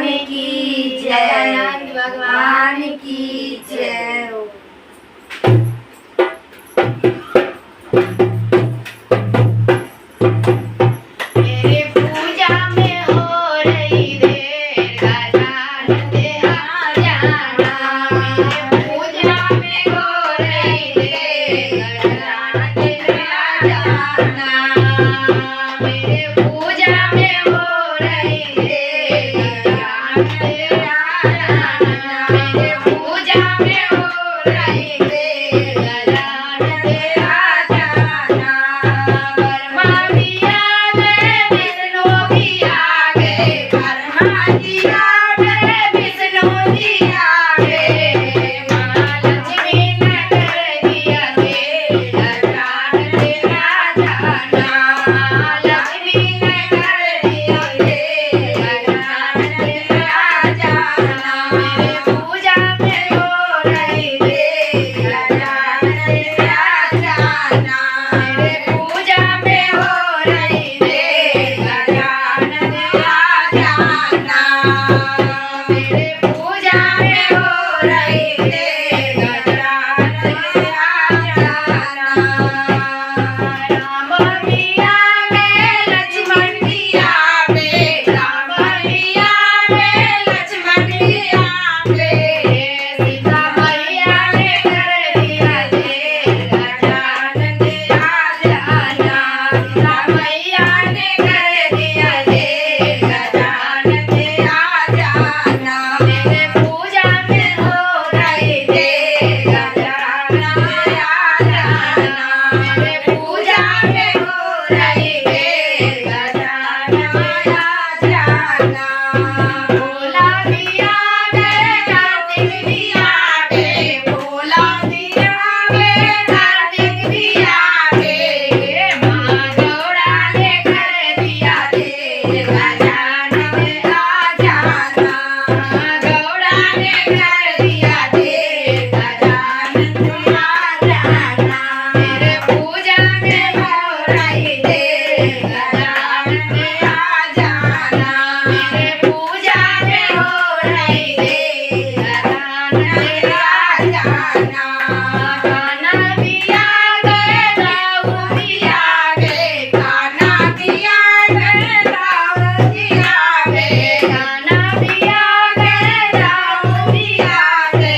की जय, गजानन भगवान की जय। मेरे पूजा में हो रही देर, गजानन आ जाना। मेरे पूजा में हो रही देर, गजानन आ जाना। मेरे पूजा में हो रही देर, गजानन आ जाना। मेरे पूजा में हो रही देर, गजानन आ जाना। ब्रह्मा भी आ गए, विष्णु भी आ गए, ब्रह्मा जी आ गए, विष्णु जी आ गए। माँ लक्ष्मी ने कर दिया देर, गजानन आ जाना। लक्ष्मी ने कर दिया देर, गजानन आ जाना। मेरे पूजा में हो रही देर, गजानन आ जाना। मेरे पूजा में हो रही देर, गजानन आ जाना। मेरे पूजा में हो रही देर, गजानन आ जाना। राम भी आ गए, लक्ष्मण भी आ गए, राम भी आ गए, लक्ष्मण भी आ गए। सीता मैया ने कर दिया देर, गजानन आ जाना। सीता मैया ने कर दिया देर, गजानन आ जाना। मेरे पूजा में हो रही देर, गजानन आ जाना। मेरे पूजा में हो रही देर, गजानन आ जाना। भोला भी आ गए, कार्तिक भी आ गए, भोला भी आ गए, कार्तिक भी आ गए। माँ गौरा ने कर दिया देर, गजानन आ जाना। माँ गौरा ने कर दिया देर, गजानन आ जाना। मेरे पूजा में हो रही देर, गजानन आ जाना। मेरे पूजा में हो रही देर, गजानन आ जाना। कान्हा भी आ गए, राहु भी आ गए, कान्हा भी आ गए, राहु भी आ गए। कान्हा भी आ गए, राहु भी आ गए।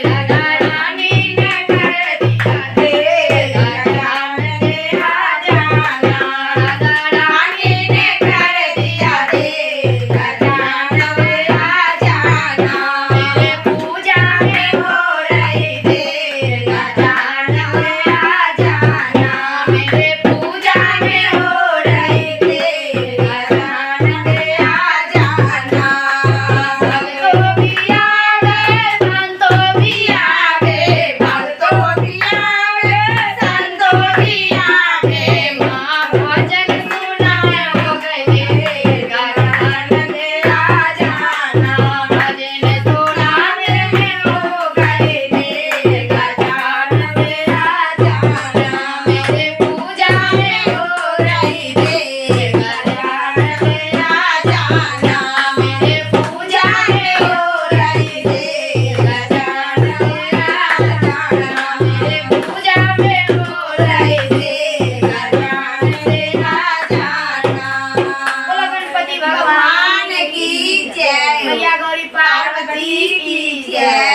राधा रानी ने कर दिया देर, गजानन आ जाना। राधा रानी ने कर दिया देर, गजानन आ जाना। मेरे पूजा में हो रही देर, गजानन आ जाना। मेरे पूजा में हो रही देर, गजानन आ जाना। भक्तों भी आ गए, संतों भी आ गए, भक्तों भी आ गए, संतों भी आ गए। माँ भजन सुनाए हो गए देर, गजानन आ जाना। भजन सुनाने में हो गए देर, गजानन आ जाना। मेरे पूजा में हो रही देर, गजानन आ जाना। मेरे पूजा में हो रही देर, गजानन आ जाना। मेरे पूजा में हो रही देर, गजानन आ जाना। बोलो गणपति भगवान की जय, मैया गौरी पार्वती की जय।